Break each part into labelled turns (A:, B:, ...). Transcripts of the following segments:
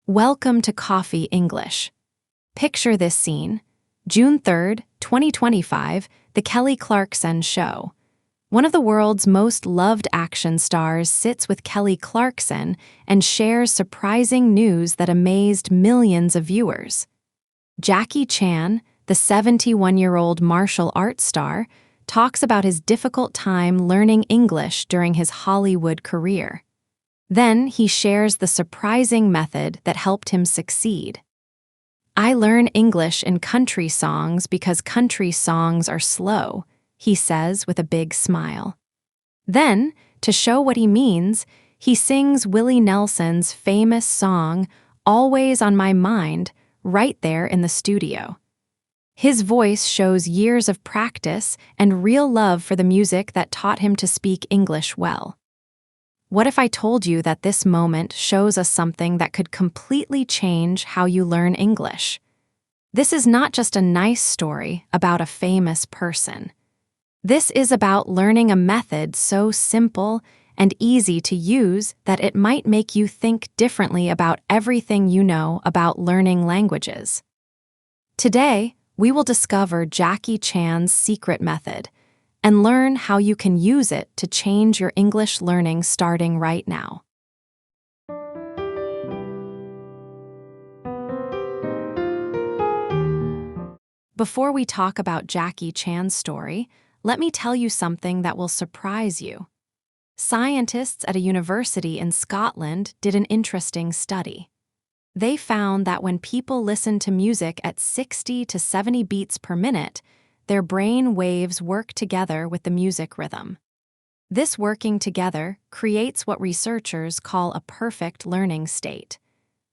A: Welcome to Coffee English. Picture this scene. June 3rd, 2025, The Kelly Clarkson Show. One of the world's most loved action stars sits with Kelly Clarkson and shares surprising news that amazed millions of viewers. Jackie Chan, the 71-year-old martial arts star, talks about his difficult time learning English during his Hollywood career. Then he shares the surprising method that helped him succeed. "I learn English in country songs because country songs are slow," he says with a big smile. Then, to show what he means, he sings Willie Nelson's famous song, "Always on My Mind," right there in the studio. His voice shows years of practice and real love for the music that taught him to speak English well. What if I told you that this moment shows us something that could completely change how you learn English? This is not just a nice story about a famous person. This is about learning a method so simple and easy to use that it might make you think differently about everything you know about learning languages. Today, we will discover Jackie Chan's secret method and learn how you can use it to change your English learning starting right now. Before we talk about Jackie Chan's story, let me tell you something that will surprise you. Scientists at a university in Scotland did an interesting study. They found that when people listen to music at 60 to 70 beats per minute, their brain waves work together with the music rhythm. This working together creates what researchers call a perfect learning state.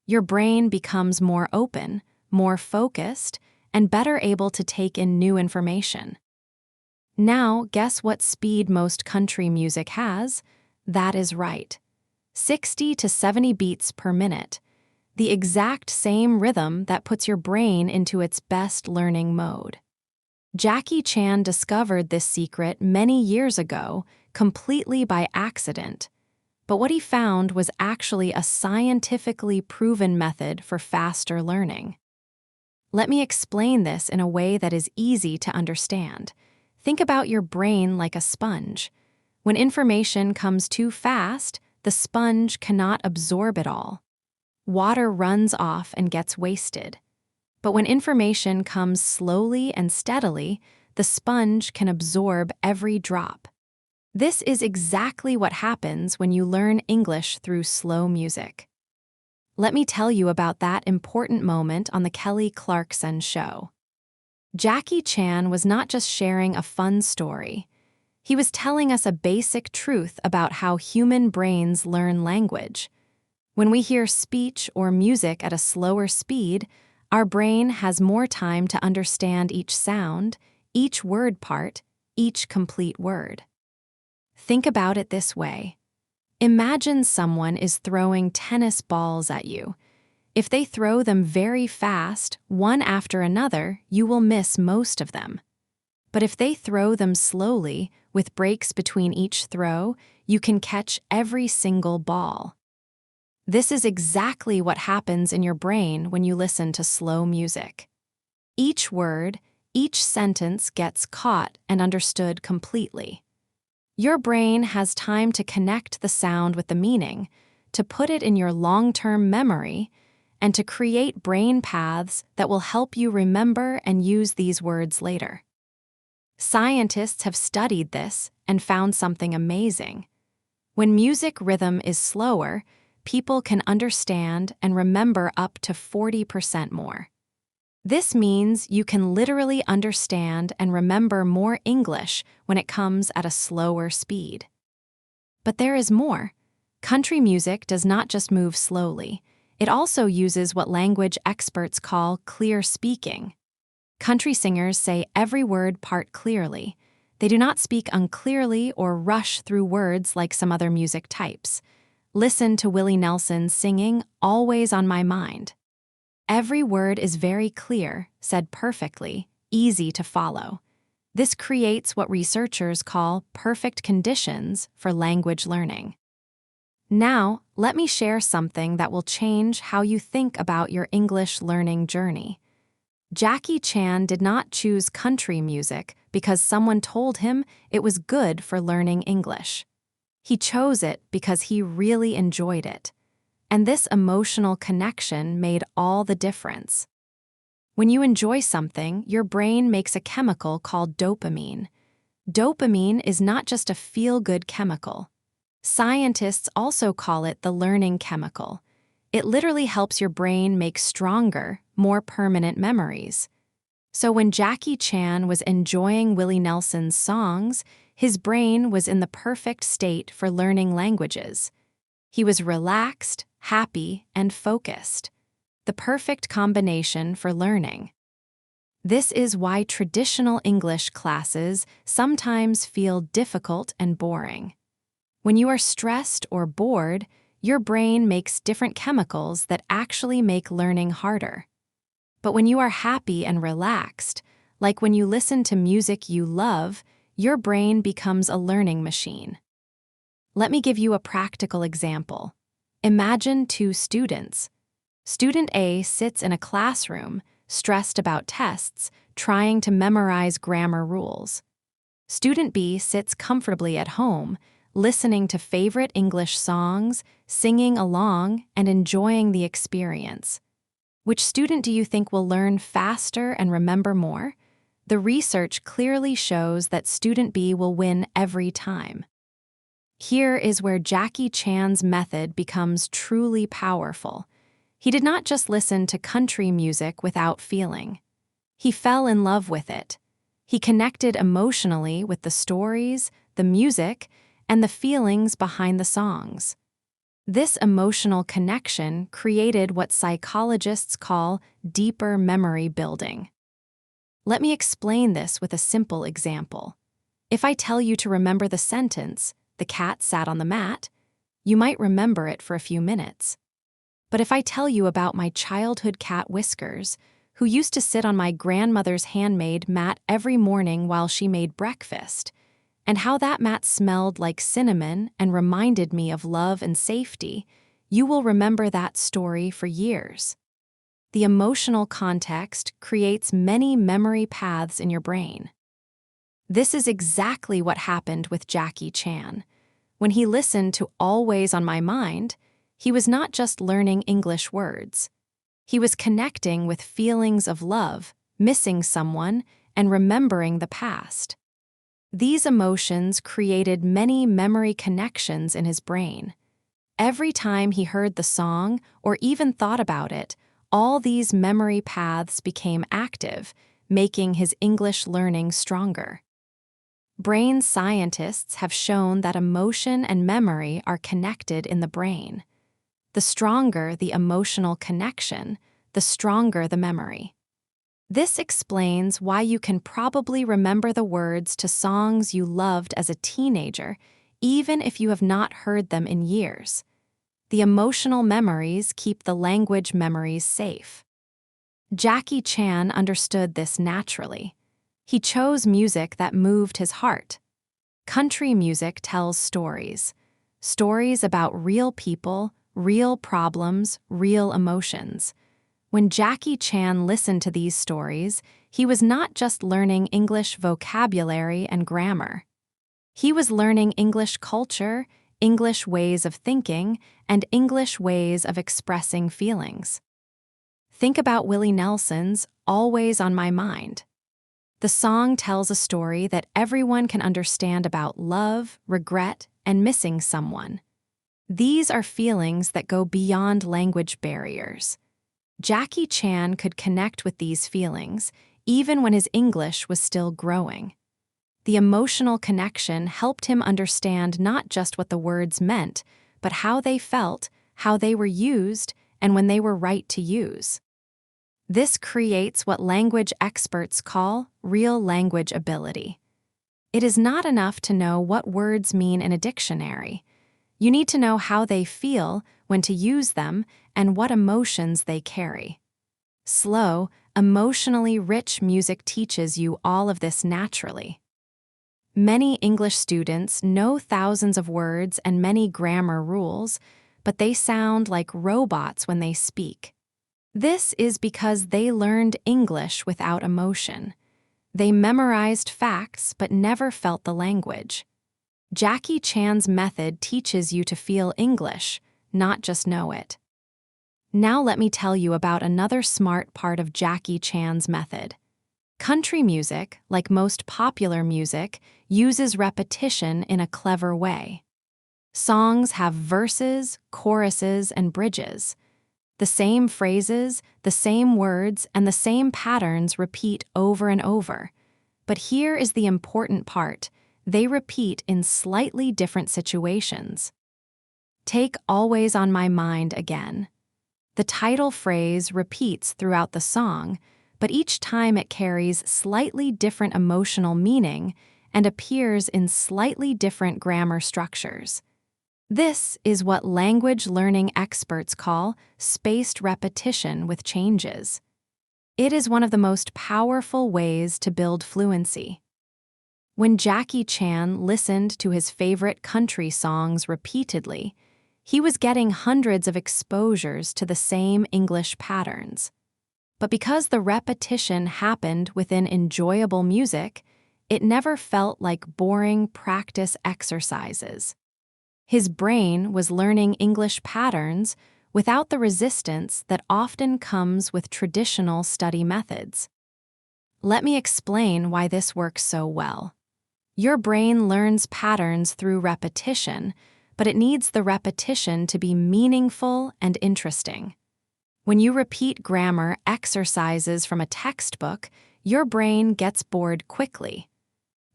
A: Your brain becomes more open, more focused, and better able to take in new information. Now, guess what speed most country music has? That is right. 60 to 70 beats per minute. The exact same rhythm that puts your brain into its best learning mode. Jackie Chan discovered this secret many years ago, completely by accident. But what he found was actually a scientifically proven method for faster learning. Let me explain this in a way that is easy to understand. Think about your brain like a sponge. When information comes too fast, the sponge cannot absorb it all. Water runs off and gets wasted. But when information comes slowly and steadily, the sponge can absorb every drop. This is exactly what happens when you learn English through slow music. Let me tell you about that important moment on the Kelly Clarkson Show. Jackie Chan was not just sharing a fun story. He was telling us a basic truth about how human brains learn language. When we hear speech or music at a slower speed, our brain has more time to understand each sound, each word part, each complete word. Think about it this way. Imagine someone is throwing tennis balls at you. If they throw them very fast, one after another, you will miss most of them. But if they throw them slowly, with breaks between each throw, you can catch every single ball. This is exactly what happens in your brain when you listen to slow music. Each word, each sentence gets caught and understood completely. Your brain has time to connect the sound with the meaning, to put it in your long-term memory, and to create brain paths that will help you remember and use these words later. Scientists have studied this and found something amazing. When music rhythm is slower, people can understand and remember up to 40% more. This means you can literally understand and remember more English when it comes at a slower speed. But there is more. Country music does not just move slowly. It also uses what language experts call clear speaking. Country singers say every word part clearly. They do not speak unclearly or rush through words like some other music types. Listen to Willie Nelson singing "Always on My Mind." Every word is very clear, said perfectly, easy to follow. This creates what researchers call perfect conditions for language learning. Now, let me share something that will change how you think about your English learning journey. Jackie Chan did not choose country music because someone told him it was good for learning English. He chose it because he really enjoyed it. And this emotional connection made all the difference. When you enjoy something, your brain makes a chemical called dopamine. Dopamine is not just a feel-good chemical. Scientists also call it the learning chemical. It literally helps your brain make stronger, more permanent memories. So when Jackie Chan was enjoying Willie Nelson's songs, his brain was in the perfect state for learning languages. He was relaxed, happy, and focused. The perfect combination for learning. This is why traditional English classes sometimes feel difficult and boring. When you are stressed or bored, your brain makes different chemicals that actually make learning harder. But when you are happy and relaxed, like when you listen to music you love, your brain becomes a learning machine. Let me give you a practical example. Imagine two students. Student A sits in a classroom, stressed about tests, trying to memorize grammar rules. Student B sits comfortably at home, listening to favorite English songs, singing along, and enjoying the experience. Which student do you think will learn faster and remember more? The research clearly shows that student B will win every time. Here is where Jackie Chan's method becomes truly powerful. He did not just listen to country music without feeling. He fell in love with it. He connected emotionally with the stories, the music, and the feelings behind the songs. This emotional connection created what psychologists call deeper memory building. Let me explain this with a simple example. If I tell you to remember the sentence, "The cat sat on the mat," you might remember it for a few minutes. But if I tell you about my childhood cat Whiskers, who used to sit on my grandmother's handmade mat every morning while she made breakfast, and how that mat smelled like cinnamon and reminded me of love and safety, you will remember that story for years. The emotional context creates many memory paths in your brain. This is exactly what happened with Jackie Chan. When he listened to Always on My Mind, he was not just learning English words. He was connecting with feelings of love, missing someone, and remembering the past. These emotions created many memory connections in his brain. Every time he heard the song or even thought about it, all these memory paths became active, making his English learning stronger. Brain scientists have shown that emotion and memory are connected in the brain. The stronger the emotional connection, the stronger the memory. This explains why you can probably remember the words to songs you loved as a teenager, even if you have not heard them in years. The emotional memories keep the language memories safe. Jackie Chan understood this naturally. He chose music that moved his heart. Country music tells stories. Stories about real people, real problems, real emotions. When Jackie Chan listened to these stories, he was not just learning English vocabulary and grammar. He was learning English culture, English ways of thinking, and English ways of expressing feelings. Think about Willie Nelson's Always on My Mind. The song tells a story that everyone can understand about love, regret, and missing someone. These are feelings that go beyond language barriers. Jackie Chan could connect with these feelings, even when his English was still growing. The emotional connection helped him understand not just what the words meant, but how they felt, how they were used, and when they were right to use. This creates what language experts call real language ability. It is not enough to know what words mean in a dictionary. You need to know how they feel, when to use them, and what emotions they carry. Slow, emotionally rich music teaches you all of this naturally. Many English students know thousands of words and many grammar rules, but they sound like robots when they speak. This is because they learned English without emotion. They memorized facts but never felt the language. Jackie Chan's method teaches you to feel English, not just know it. Now let me tell you about another smart part of Jackie Chan's method. Country music, like most popular music, uses repetition in a clever way. Songs have verses, choruses, and bridges. The same phrases, the same words, and the same patterns repeat over and over. But here is the important part: they repeat in slightly different situations. Take "Always on My Mind" again. The title phrase repeats throughout the song, but each time it carries slightly different emotional meaning and appears in slightly different grammar structures. This is what language learning experts call spaced repetition with changes. It is one of the most powerful ways to build fluency. When Jackie Chan listened to his favorite country songs repeatedly, he was getting hundreds of exposures to the same English patterns. But because the repetition happened within enjoyable music, it never felt like boring practice exercises. His brain was learning English patterns without the resistance that often comes with traditional study methods. Let me explain why this works so well. Your brain learns patterns through repetition, but it needs the repetition to be meaningful and interesting. When you repeat grammar exercises from a textbook, your brain gets bored quickly.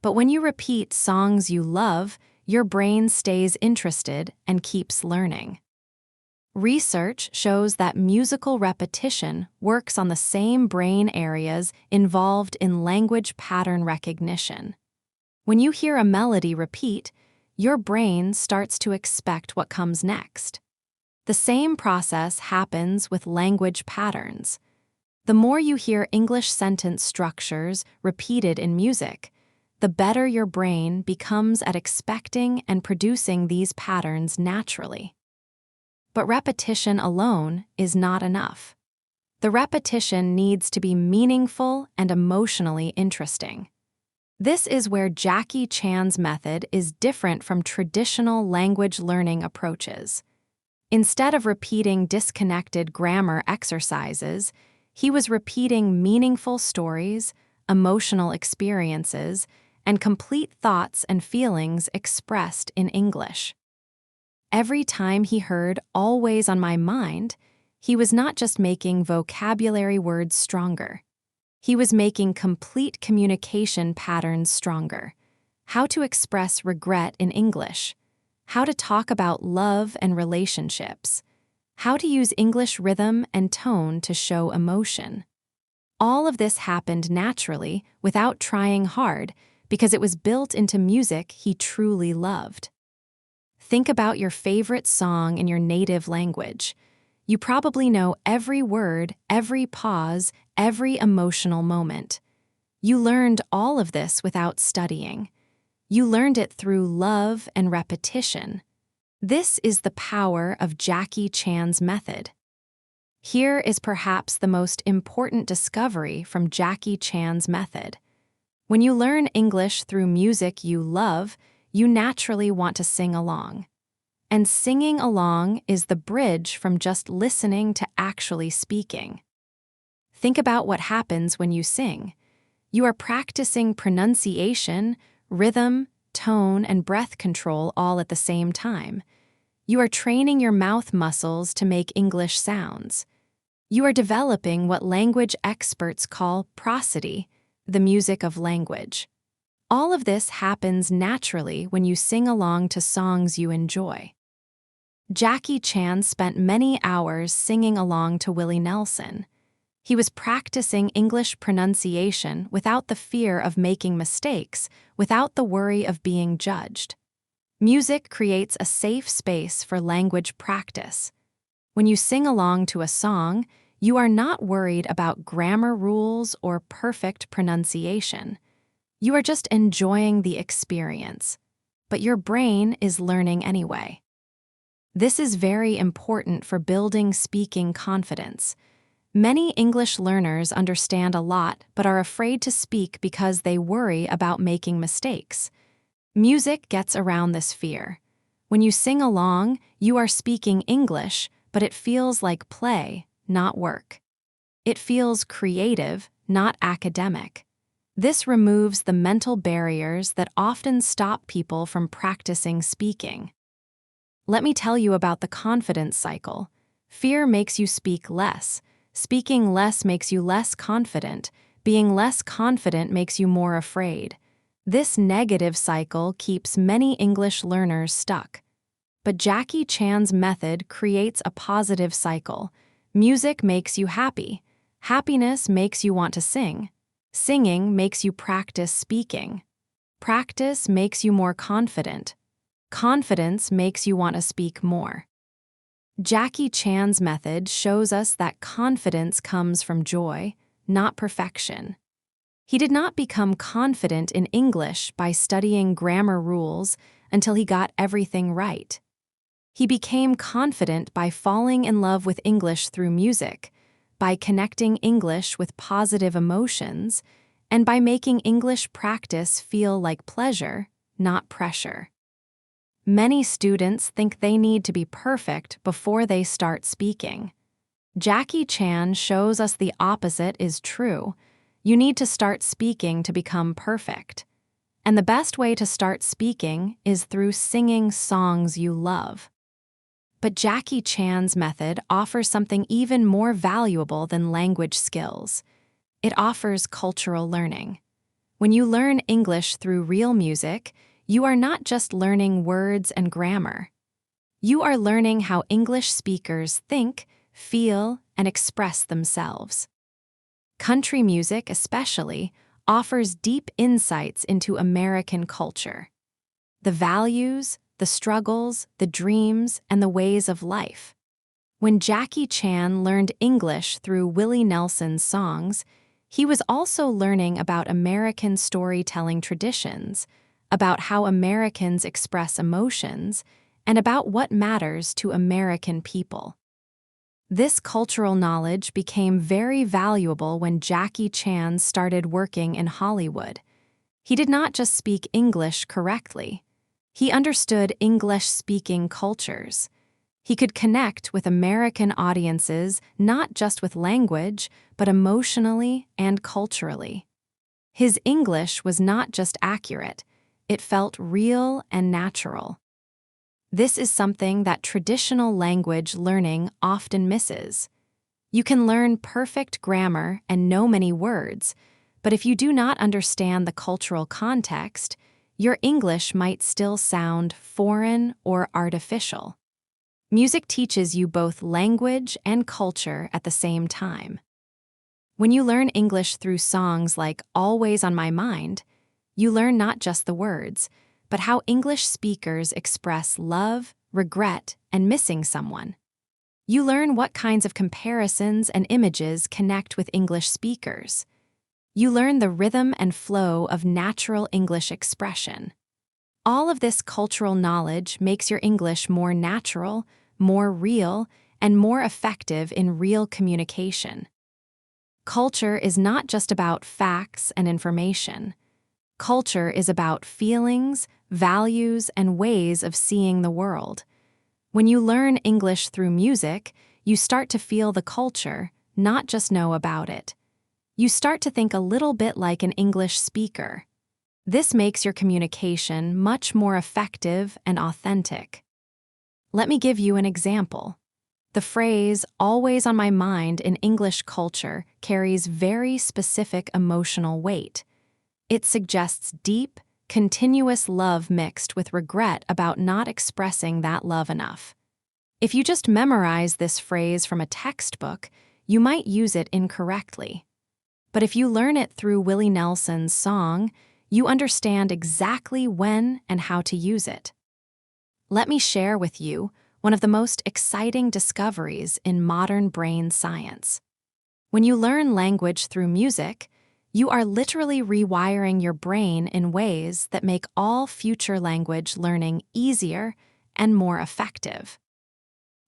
A: But when you repeat songs you love, your brain stays interested and keeps learning. Research shows that musical repetition works on the same brain areas involved in language pattern recognition. When you hear a melody repeat, your brain starts to expect what comes next. The same process happens with language patterns. The more you hear English sentence structures repeated in music, the better your brain becomes at expecting and producing these patterns naturally. But repetition alone is not enough. The repetition needs to be meaningful and emotionally interesting. This is where Jackie Chan's method is different from traditional language learning approaches. Instead of repeating disconnected grammar exercises, he was repeating meaningful stories, emotional experiences, and complete thoughts and feelings expressed in English. Every time he heard "Always on My Mind," he was not just making vocabulary words stronger. He was making complete communication patterns stronger. How to express regret in English, how to talk about love and relationships, how to use English rhythm and tone to show emotion. All of this happened naturally without trying hard because it was built into music he truly loved. Think about your favorite song in your native language. You probably know every word, every pause, every emotional moment. You learned all of this without studying. You learned it through love and repetition. This is the power of Jackie Chan's method. Here is perhaps the most important discovery from Jackie Chan's method. When you learn English through music you love, you naturally want to sing along. And singing along is the bridge from just listening to actually speaking. Think about what happens when you sing. You are practicing pronunciation, rhythm, tone, and breath control all at the same time. You are training your mouth muscles to make English sounds. You are developing what language experts call prosody, the music of language. All of this happens naturally when you sing along to songs you enjoy. Jackie Chan spent many hours singing along to Willie Nelson. He was practicing English pronunciation without the fear of making mistakes, without the worry of being judged. Music creates a safe space for language practice. When you sing along to a song, you are not worried about grammar rules or perfect pronunciation. You are just enjoying the experience, but your brain is learning anyway. This is very important for building speaking confidence. Many English learners understand a lot but are afraid to speak because they worry about making mistakes. Music gets around this fear. When you sing along, you are speaking English, but it feels like play, not work. It feels creative, not academic. This removes the mental barriers that often stop people from practicing speaking. Let me tell you about the confidence cycle. Fear makes you speak less. Speaking less makes you less confident. Being less confident makes you more afraid. This negative cycle keeps many English learners stuck. But Jackie Chan's method creates a positive cycle. Music makes you happy. Happiness makes you want to sing. Singing makes you practice speaking. Practice makes you more confident. Confidence makes you want to speak more. Jackie Chan's method shows us that confidence comes from joy, not perfection. He did not become confident in English by studying grammar rules until he got everything right. He became confident by falling in love with English through music, by connecting English with positive emotions, and by making English practice feel like pleasure, not pressure. Many students think they need to be perfect before they start speaking. Jackie Chan shows us the opposite is true. You need to start speaking to become perfect. And the best way to start speaking is through singing songs you love. But Jackie Chan's method offers something even more valuable than language skills. It offers cultural learning. When you learn English through real music, you are not just learning words and grammar. You are learning how English speakers think, feel, and express themselves. Country music, especially, offers deep insights into American culture. The values, the struggles, the dreams, and the ways of life. When Jackie Chan learned English through Willie Nelson's songs, he was also learning about American storytelling traditions, about how Americans express emotions, and about what matters to American people. This cultural knowledge became very valuable when Jackie Chan started working in Hollywood. He did not just speak English correctly. He understood English-speaking cultures. He could connect with American audiences not just with language, but emotionally and culturally. His English was not just accurate, it felt real and natural. This is something that traditional language learning often misses. You can learn perfect grammar and know many words, but if you do not understand the cultural context, your English might still sound foreign or artificial. Music teaches you both language and culture at the same time. When you learn English through songs like Always on My Mind, you learn not just the words, but how English speakers express love, regret, and missing someone. You learn what kinds of comparisons and images connect with English speakers. You learn the rhythm and flow of natural English expression. All of this cultural knowledge makes your English more natural, more real, and more effective in real communication. Culture is not just about facts and information. Culture is about feelings, values, and ways of seeing the world. When you learn English through music, you start to feel the culture, not just know about it. You start to think a little bit like an English speaker. This makes your communication much more effective and authentic. Let me give you an example. The phrase, always on my mind in English culture, carries very specific emotional weight. It suggests deep, continuous love mixed with regret about not expressing that love enough. If you just memorize this phrase from a textbook, you might use it incorrectly. But if you learn it through Willie Nelson's song, you understand exactly when and how to use it. Let me share with you one of the most exciting discoveries in modern brain science. When you learn language through music, You are literally rewiring your brain in ways that make all future language learning easier and more effective.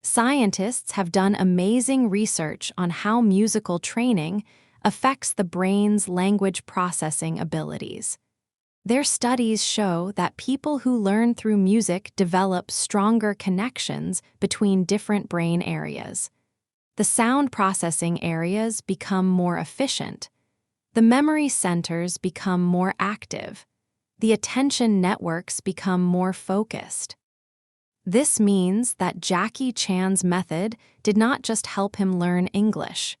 A: Scientists have done amazing research on how musical training affects the brain's language processing abilities. Their studies show that people who learn through music develop stronger connections between different brain areas. The sound processing areas become more efficient. The memory centers become more active. The attention networks become more focused. This means that Jackie Chan's method did not just help him learn English.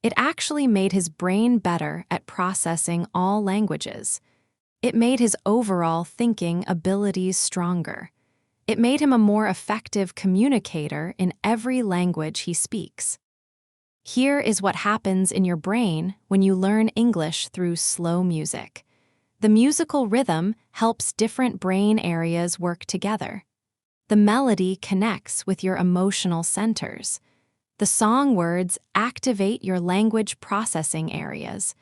A: It actually made his brain better at processing all languages. It made his overall thinking abilities stronger. It made him a more effective communicator in every language he speaks. Here is what happens in your brain when you learn English through slow music. The musical rhythm helps different brain areas work together. The melody connects with your emotional centers. The song words activate your language processing areas.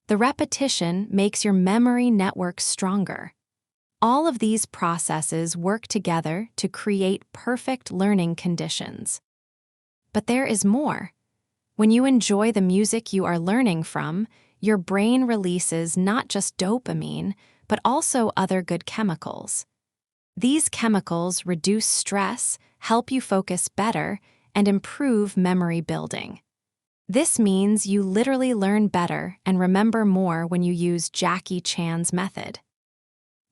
A: The repetition makes your memory network stronger. All of these processes work together to create perfect learning conditions. But there is more. When you enjoy the music you are learning from, your brain releases not just dopamine, but also other good chemicals. These chemicals reduce stress, help you focus better, and improve memory building. This means you literally learn better and remember more when you use Jackie Chan's method.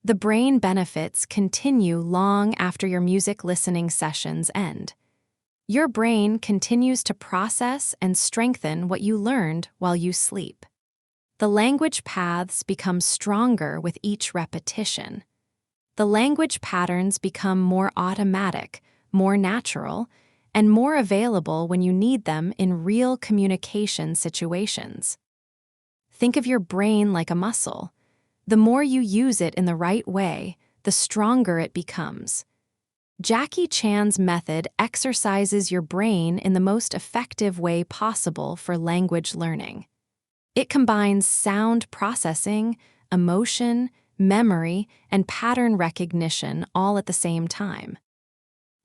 A: The brain benefits continue long after your music listening sessions end. Your brain continues to process and strengthen what you learned while you sleep. The language paths become stronger with each repetition. The language patterns become more automatic, more natural, and more available when you need them in real communication situations. Think of your brain like a muscle. The more you use it in the right way, the stronger it becomes. Jackie Chan's method exercises your brain in the most effective way possible for language learning. It combines sound processing, emotion, memory, and pattern recognition all at the same time.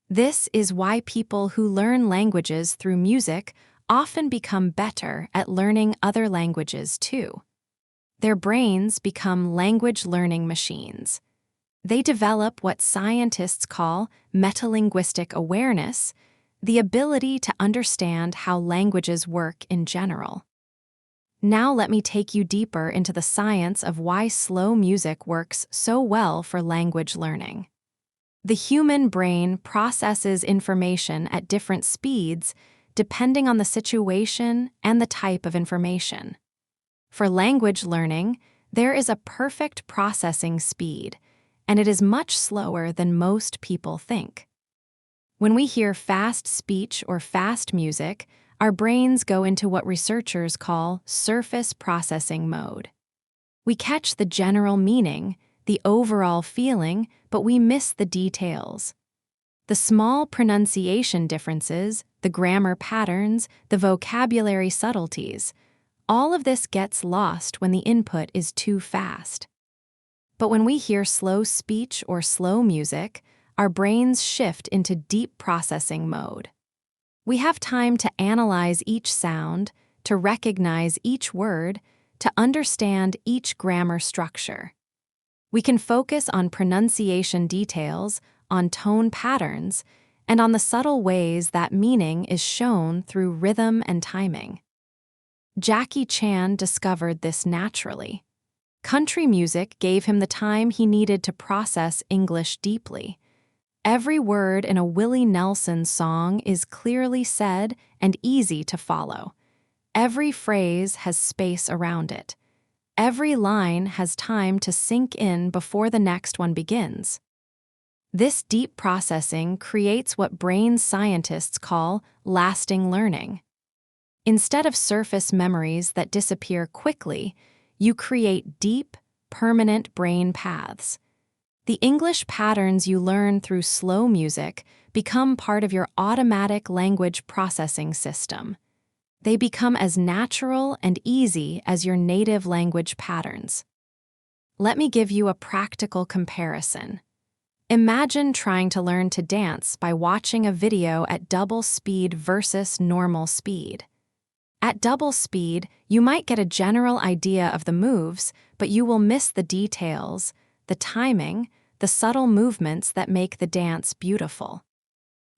A: This is why people who learn languages through music often become better at learning other languages too. Their brains become language learning machines. They develop what scientists call metalinguistic awareness, the ability to understand how languages work in general. Now let me take you deeper into the science of why slow music works so well for language learning. The human brain processes information at different speeds depending on the situation and the type of information. For language learning, there is a perfect processing speed, and it is much slower than most people think. When we hear fast speech or fast music, our brains go into what researchers call surface processing mode. We catch the general meaning, the overall feeling, but we miss the details. The small pronunciation differences, the grammar patterns, the vocabulary subtleties, all of this gets lost when the input is too fast. But when we hear slow speech or slow music, our brains shift into deep processing mode. We have time to analyze each sound, to recognize each word, to understand each grammar structure. We can focus on pronunciation details, on tone patterns, and on the subtle ways that meaning is shown through rhythm and timing. Jackie Chan discovered this naturally. Country music gave him the time he needed to process English deeply. Every word in a Willie Nelson song is clearly said and easy to follow. Every phrase has space around it. Every line has time to sink in before the next one begins. This deep processing creates what brain scientists call lasting learning. Instead of surface memories that disappear quickly, you create deep, permanent brain paths. The English patterns you learn through slow music become part of your automatic language processing system. They become as natural and easy as your native language patterns. Let me give you a practical comparison. Imagine trying to learn to dance by watching a video at double speed versus normal speed. At double speed, you might get a general idea of the moves, but you will miss the details, the timing, the subtle movements that make the dance beautiful.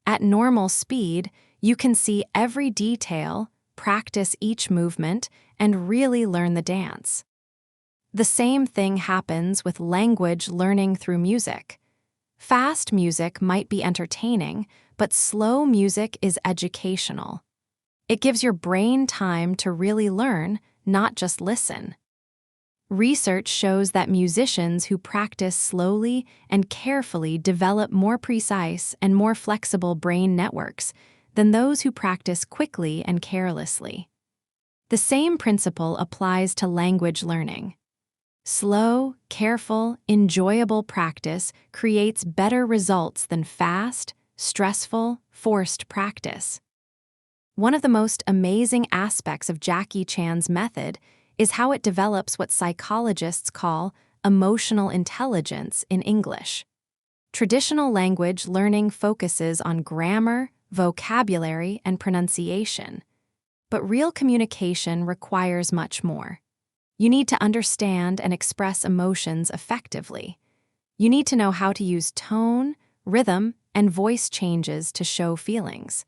A: At normal speed, you can see every detail, practice each movement, and really learn the dance. The same thing happens with language learning through music. Fast music might be entertaining, but slow music is educational. It gives your brain time to really learn, not just listen. Research shows that musicians who practice slowly and carefully develop more precise and more flexible brain networks than those who practice quickly and carelessly. The same principle applies to language learning. Slow, careful, enjoyable practice creates better results than fast, stressful, forced practice. One of the most amazing aspects of Jackie Chan's method is how it develops what psychologists call emotional intelligence in English. Traditional language learning focuses on grammar, vocabulary, and pronunciation. But real communication requires much more. You need to understand and express emotions effectively. You need to know how to use tone, rhythm, and voice changes to show feelings.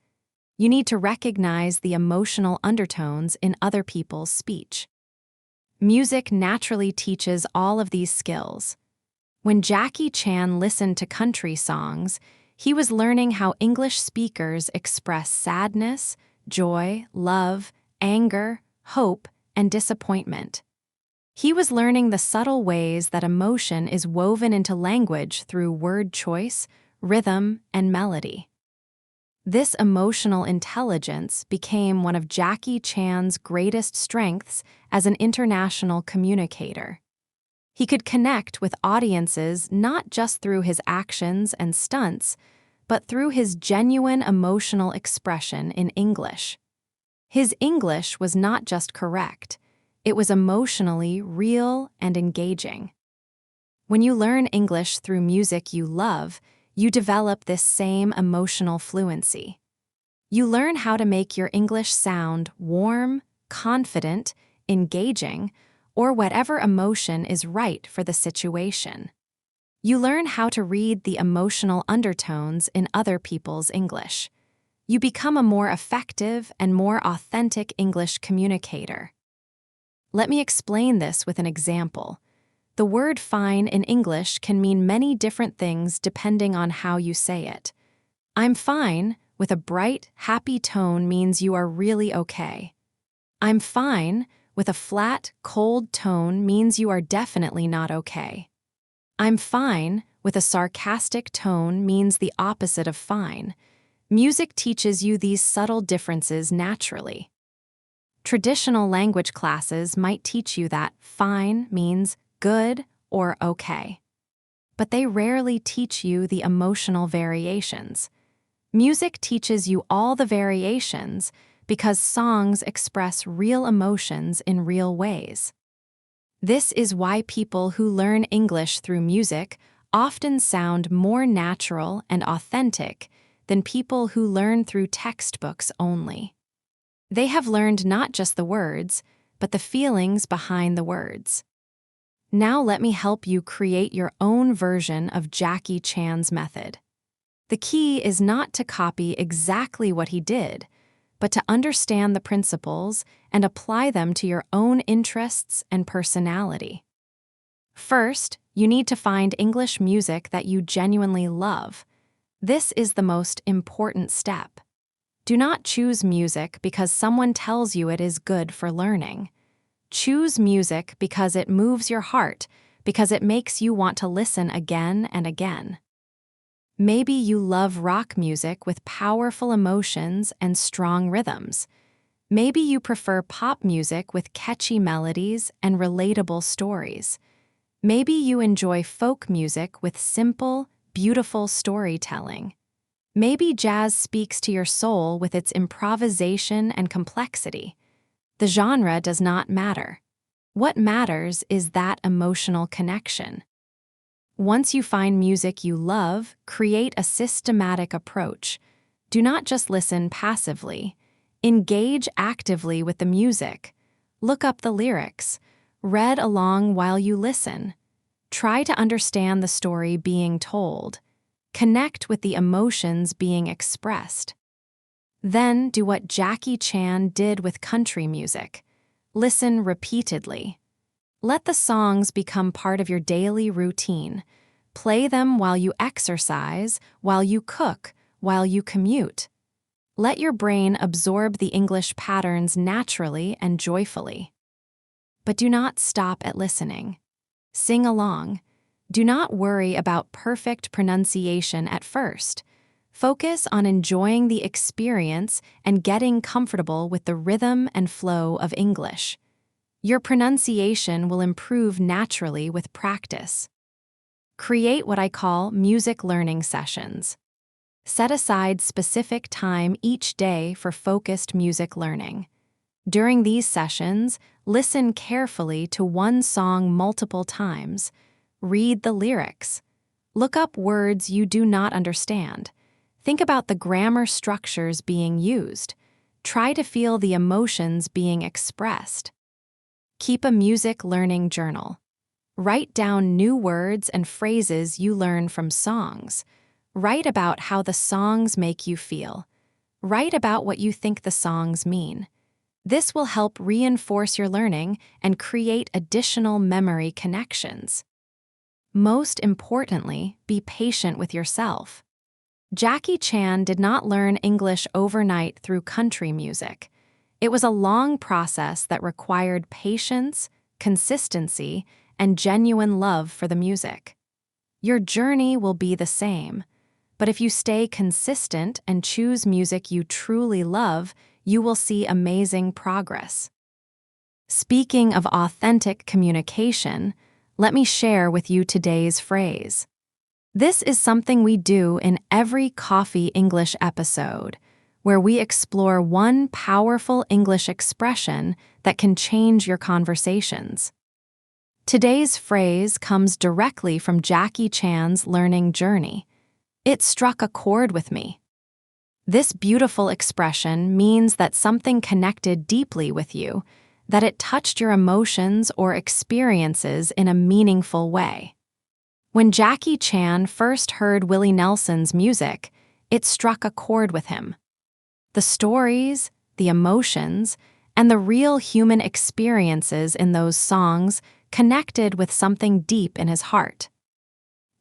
A: You need to recognize the emotional undertones in other people's speech. Music naturally teaches all of these skills. When Jackie Chan listened to country songs, he was learning how English speakers express sadness, joy, love, anger, hope, and disappointment. He was learning the subtle ways that emotion is woven into language through word choice, rhythm, and melody. This emotional intelligence became one of Jackie Chan's greatest strengths as an international communicator. He could connect with audiences not just through his actions and stunts, but through his genuine emotional expression in English. His English was not just correct, it was emotionally real and engaging. When you learn English through music you love, you develop this same emotional fluency. You learn how to make your English sound warm, confident, engaging, or whatever emotion is right for the situation. You learn how to read the emotional undertones in other people's English. You become a more effective and more authentic English communicator. Let me explain this with an example. The word fine in English can mean many different things depending on how you say it. I'm fine with a bright, happy tone means you are really okay. I'm fine with a flat, cold tone means you are definitely not okay. I'm fine with a sarcastic tone means the opposite of fine. Music teaches you these subtle differences naturally. Traditional language classes might teach you that fine means good or okay. But they rarely teach you the emotional variations. Music teaches you all the variations because songs express real emotions in real ways. This is why people who learn English through music often sound more natural and authentic than people who learn through textbooks only. They have learned not just the words, but the feelings behind the words. Now let me help you create your own version of Jackie Chan's method. The key is not to copy exactly what he did, but to understand the principles and apply them to your own interests and personality. First, you need to find English music that you genuinely love. This is the most important step. Do not choose music because someone tells you it is good for learning. Choose music because it moves your heart, because it makes you want to listen again and again. Maybe you love rock music with powerful emotions and strong rhythms. Maybe you prefer pop music with catchy melodies and relatable stories. Maybe you enjoy folk music with simple, beautiful storytelling. Maybe jazz speaks to your soul with its improvisation and complexity. The genre does not matter. What matters is that emotional connection. Once you find music you love, create a systematic approach. Do not just listen passively. Engage actively with the music. Look up the lyrics. Read along while you listen. Try to understand the story being told. Connect with the emotions being expressed. Then do what Jackie Chan did with country music. Listen repeatedly. Let the songs become part of your daily routine. Play them while you exercise, while you cook, while you commute. Let your brain absorb the English patterns naturally and joyfully. But do not stop at listening. Sing along. Do not worry about perfect pronunciation at first. Focus on enjoying the experience and getting comfortable with the rhythm and flow of English. Your pronunciation will improve naturally with practice. Create what I call music learning sessions. Set aside specific time each day for focused music learning. During these sessions, listen carefully to one song multiple times. Read the lyrics. Look up words you do not understand. Think about the grammar structures being used. Try to feel the emotions being expressed. Keep a music learning journal. Write down new words and phrases you learn from songs. Write about how the songs make you feel. Write about what you think the songs mean. This will help reinforce your learning and create additional memory connections. Most importantly, be patient with yourself. Jackie Chan did not learn English overnight through country music. It was a long process that required patience, consistency, and genuine love for the music. Your journey will be the same, but if you stay consistent and choose music you truly love, you will see amazing progress. Speaking of authentic communication, let me share with you today's phrase. This is something we do in every Coffee English episode, where we explore one powerful English expression that can change your conversations. Today's phrase comes directly from Jackie Chan's learning journey. It struck a chord with me. This beautiful expression means that something connected deeply with you, that it touched your emotions or experiences in a meaningful way. When Jackie Chan first heard Willie Nelson's music, it struck a chord with him. The stories, the emotions, and the real human experiences in those songs connected with something deep in his heart.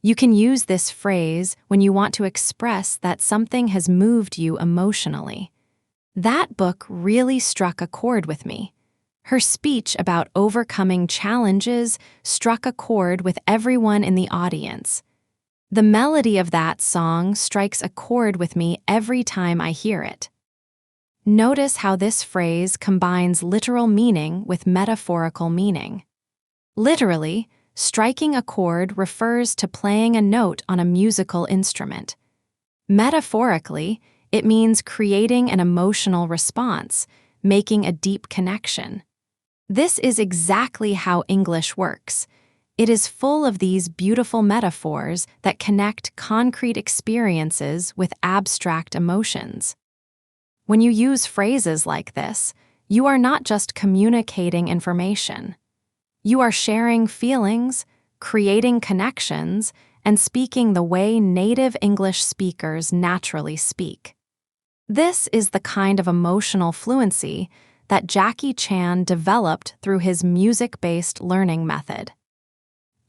A: You can use this phrase when you want to express that something has moved you emotionally. That book really struck a chord with me. Her speech about overcoming challenges struck a chord with everyone in the audience. The melody of that song strikes a chord with me every time I hear it. Notice how this phrase combines literal meaning with metaphorical meaning. Literally, striking a chord refers to playing a note on a musical instrument. Metaphorically, it means creating an emotional response, making a deep connection. This is exactly how English works. It is full of these beautiful metaphors that connect concrete experiences with abstract emotions. When you use phrases like this, you are not just communicating information. You are sharing feelings, creating connections, and speaking the way native English speakers naturally speak. This is the kind of emotional fluency that Jackie Chan developed through his music-based learning method.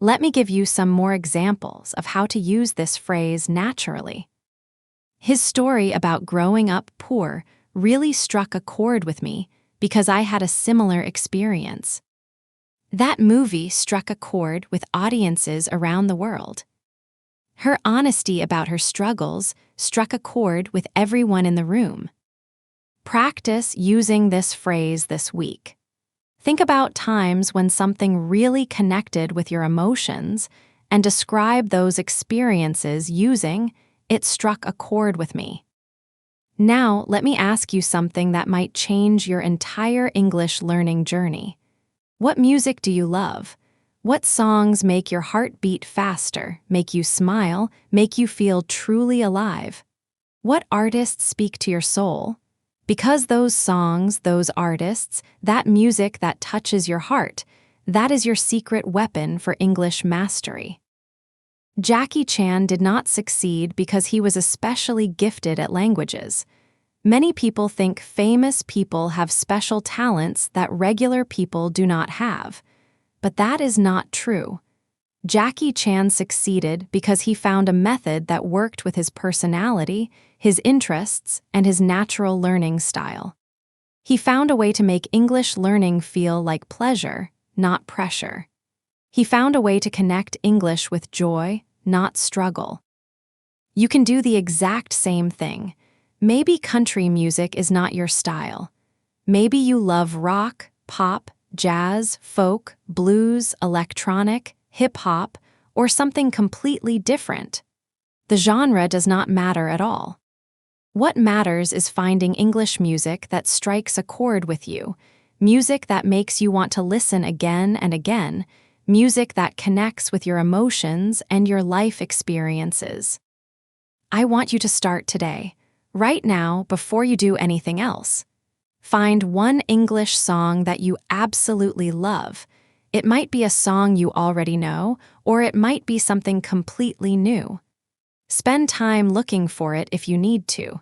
A: Let me give you some more examples of how to use this phrase naturally. His story about growing up poor really struck a chord with me because I had a similar experience. That movie struck a chord with audiences around the world. Her honesty about her struggles struck a chord with everyone in the room. Practice using this phrase this week. Think about times when something really connected with your emotions and describe those experiences using It struck a chord with me. Now, let me ask you something that might change your entire English learning journey. What music do you love? What songs make your heart beat faster, make you smile, make you feel truly alive? What artists speak to your soul? Because those songs, those artists, that music that touches your heart, that is your secret weapon for English mastery. Jackie Chan did not succeed because he was especially gifted at languages. Many people think famous people have special talents that regular people do not have. But that is not true. Jackie Chan succeeded because he found a method that worked with his personality, his interests, and his natural learning style. He found a way to make English learning feel like pleasure, not pressure. He found a way to connect English with joy, not struggle. You can do the exact same thing. Maybe country music is not your style. Maybe you love rock, pop, jazz, folk, blues, electronic, hip-hop, or something completely different. The genre does not matter at all. What matters is finding English music that strikes a chord with you, music that makes you want to listen again and again, music that connects with your emotions and your life experiences. I want you to start today, right now, before you do anything else. Find one English song that you absolutely love. It might be a song you already know, or it might be something completely new. Spend time looking for it if you need to.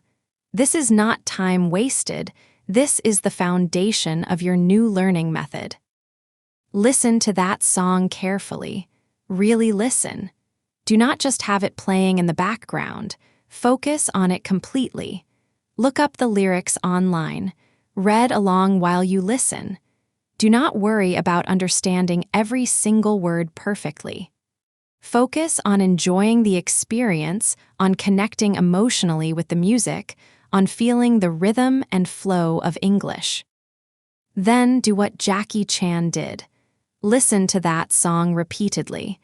A: This is not time wasted. This is the foundation of your new learning method. Listen to that song carefully. Really listen. Do not just have it playing in the background. Focus on it completely. Look up the lyrics online. Read along while you listen. Do not worry about understanding every single word perfectly. Focus on enjoying the experience, on connecting emotionally with the music, on feeling the rhythm and flow of English. Then do what Jackie Chan did. Listen to that song repeatedly.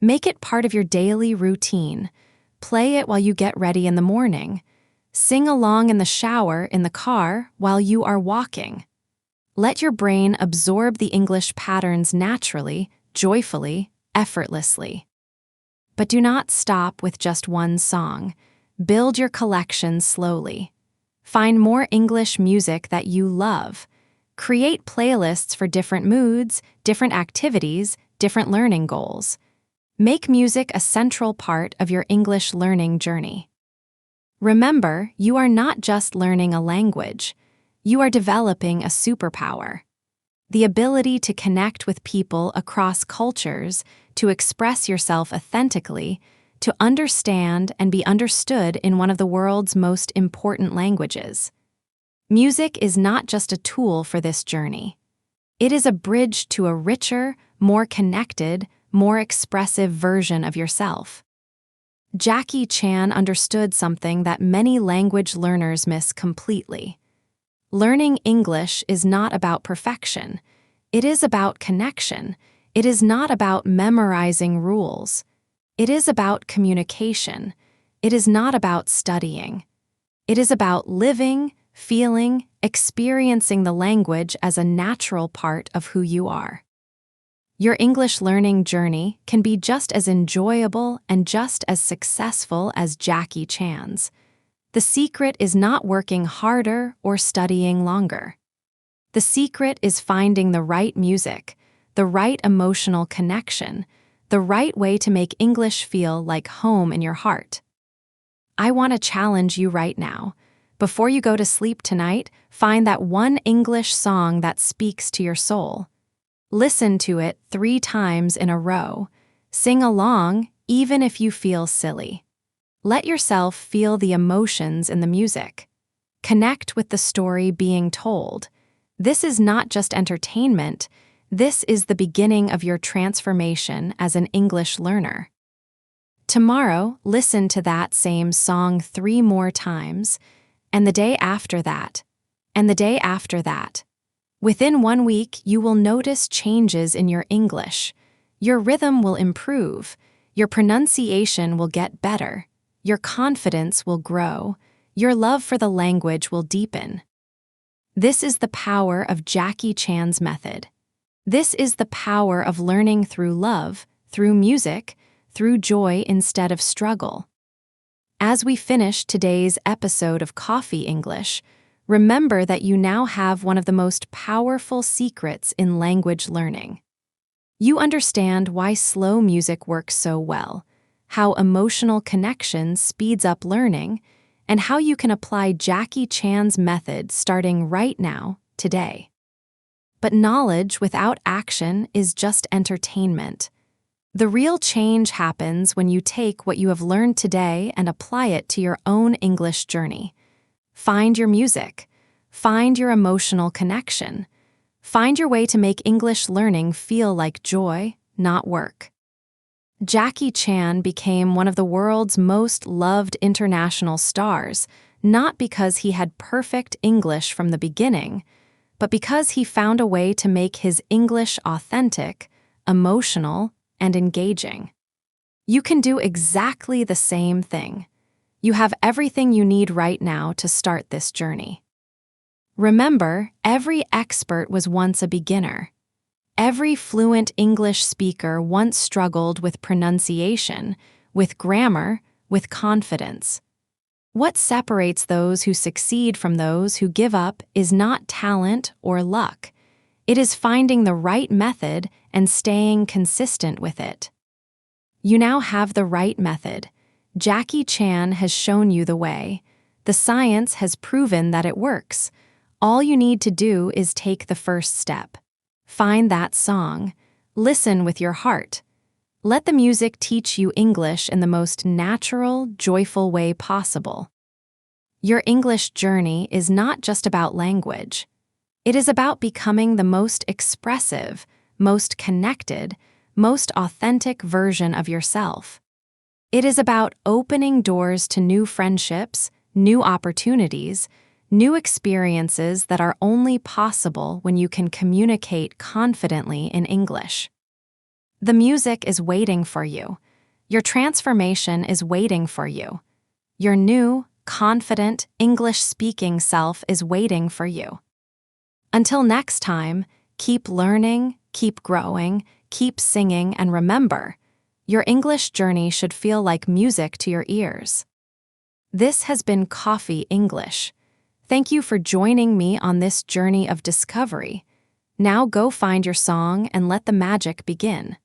A: Make it part of your daily routine. Play it while you get ready in the morning. Sing along in the shower, in the car, while you are walking. Let your brain absorb the English patterns naturally, joyfully, effortlessly. But do not stop with just one song. Build your collection slowly. Find more English music that you love. Create playlists for different moods, different activities, different learning goals. Make music a central part of your English learning journey. Remember, you are not just learning a language. You are developing a superpower. The ability to connect with people across cultures, to express yourself authentically, to understand and be understood in one of the world's most important languages. Music is not just a tool for this journey. It is a bridge to a richer, more connected, more expressive version of yourself. Jackie Chan understood something that many language learners miss completely. Learning English is not about perfection. It is about connection. It is not about memorizing rules. It is about communication. It is not about studying. It is about living, feeling, experiencing the language as a natural part of who you are. Your English learning journey can be just as enjoyable and just as successful as Jackie Chan's. The secret is not working harder or studying longer. The secret is finding the right music, the right emotional connection, the right way to make English feel like home in your heart. I want to challenge you right now. Before you go to sleep tonight, find that one English song that speaks to your soul. Listen to it 3 times in a row. Sing along, even if you feel silly. Let yourself feel the emotions in the music. Connect with the story being told. This is not just entertainment. This is the beginning of your transformation as an English learner. Tomorrow, listen to that same song 3 more times, and the day after that, and the day after that. Within 1 week, you will notice changes in your English. Your rhythm will improve. Your pronunciation will get better. Your confidence will grow. Your love for the language will deepen. This is the power of Jackie Chan's method. This is the power of learning through love, through music, through joy instead of struggle. As we finish today's episode of Coffee English, remember that you now have one of the most powerful secrets in language learning. You understand why slow music works so well, how emotional connection speeds up learning, and how you can apply Jackie Chan's method starting right now, today. But knowledge without action is just entertainment. The real change happens when you take what you have learned today and apply it to your own English journey. Find your music. Find your emotional connection. Find your way to make English learning feel like joy, not work. Jackie Chan became one of the world's most loved international stars, not because he had perfect English from the beginning, but because he found a way to make his English authentic, emotional, and engaging. You can do exactly the same thing. You have everything you need right now to start this journey. Remember, every expert was once a beginner. Every fluent English speaker once struggled with pronunciation, with grammar, with confidence. What separates those who succeed from those who give up is not talent or luck. It is finding the right method and staying consistent with it. You now have the right method. Jackie Chan has shown you the way. The science has proven that it works. All you need to do is take the first step. Find that song. Listen with your heart. Let the music teach you English in the most natural, joyful way possible. Your English journey is not just about language. It is about becoming the most expressive, most connected, most authentic version of yourself. It is about opening doors to new friendships, new opportunities, new experiences that are only possible when you can communicate confidently in English. The music is waiting for you. Your transformation is waiting for you. Your new, confident, English-speaking self is waiting for you. Until next time, keep learning, keep growing, keep singing, and remember, your English journey should feel like music to your ears. This has been Coffee English. Thank you for joining me on this journey of discovery. Now go find your song and let the magic begin.